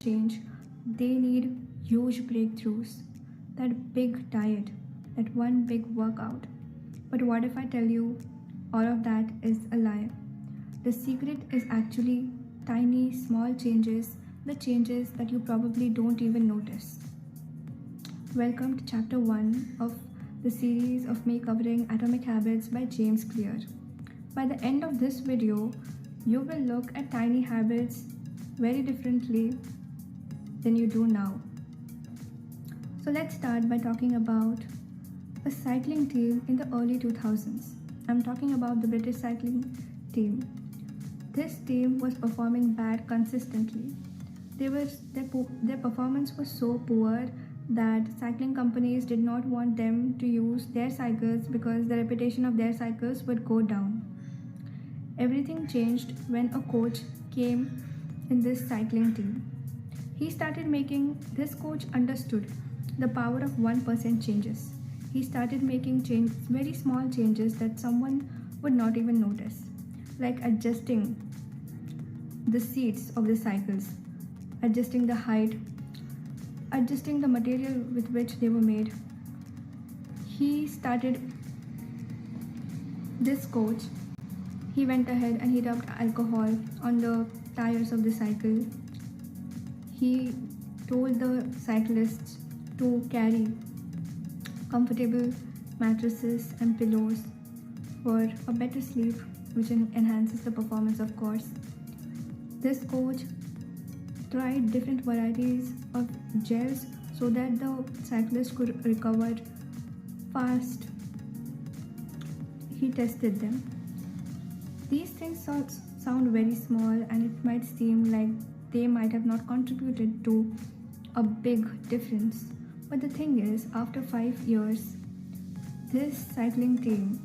change, they need huge breakthroughs, that big diet, that one big workout. But what if I tell you all of that is a lie? The secret is actually tiny, small changes, the changes that you probably don't even notice. Welcome to Chapter 1 of the series of me covering Atomic Habits by James Clear. By the end of this video, you will look at tiny habits very differently than you do now. So let's start by talking about a cycling team in the early 2000s. I'm talking about the British cycling team. This team was performing bad consistently. Their performance was so poor that cycling companies did not want them to use their cycles because the reputation of their cycles would go down. Everything changed when a coach came in this cycling team. This coach understood the power of 1% changes. He started making very small changes that someone would not even notice, like adjusting the seats of the cycles, adjusting the height, adjusting the material with which they were made. This coach, he went ahead and he rubbed alcohol on the tires of the cycle. He told the cyclists to carry comfortable mattresses and pillows for a better sleep, which enhances the performance, of course. This coach tried different varieties of gels so that the cyclist could recover fast. He tested them. These things sound very small, and it might seem like they might have not contributed to a big difference. But the thing is, after 5 years, this cycling team,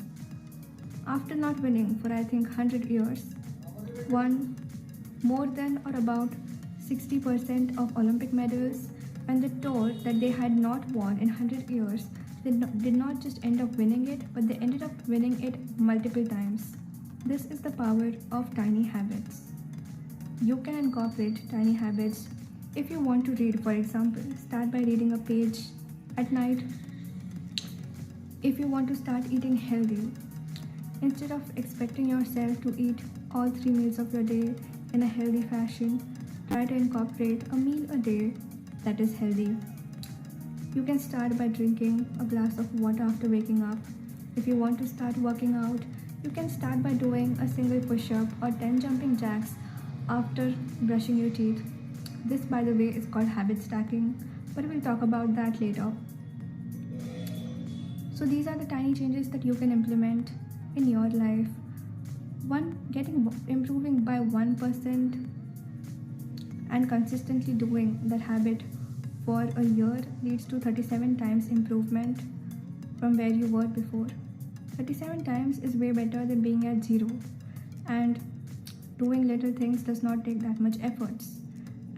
after not winning for I think 100 years, won more than or about 60% of Olympic medals, and the tour that they had not won in 100 years, they did not just end up winning it, but they ended up winning it multiple times. This is the power of tiny habits. You can incorporate tiny habits. If you want to read, for example, start by reading a page at night. If you want to start eating healthy, instead of expecting yourself to eat all 3 meals of your day in a healthy fashion, try to incorporate a meal a day that is healthy. You can start by drinking a glass of water after waking up. If you want to start working out, you can start by doing a single push-up or 10 jumping jacks after brushing your teeth. This, by the way, is called habit stacking, but we'll talk about that later. So these are the tiny changes that you can implement in your life. Improving by 1% and consistently doing that habit for a year leads to 37 times improvement from where you were before. 37 times is way better than being at 0, and doing little things does not take that much efforts.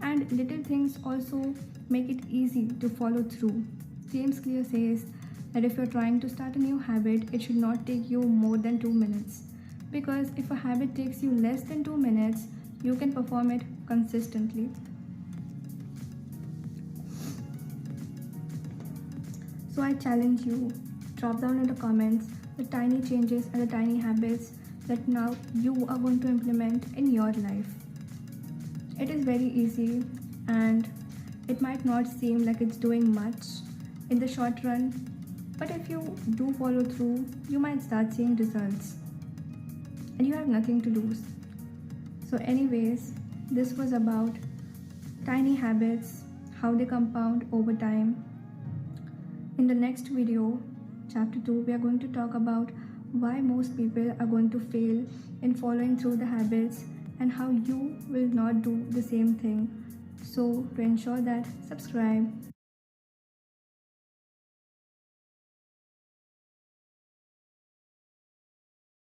And little things also make it easy to follow through. James Clear says that if you're trying to start a new habit, it should not take you more than 2 minutes. Because if a habit takes you less than 2 minutes, you can perform it consistently. So I challenge you, drop down in the comments the tiny changes and the tiny habits that now you are going to implement in your life. It is very easy, and it might not seem like it's doing much in the short run, but if you do follow through, you might start seeing results and you have nothing to lose. So anyways, this was about tiny habits, how they compound over time. In the next video, Chapter 2, we are going to talk about why most people are going to fail in following through the habits and how you will not do the same thing. So to ensure that, subscribe.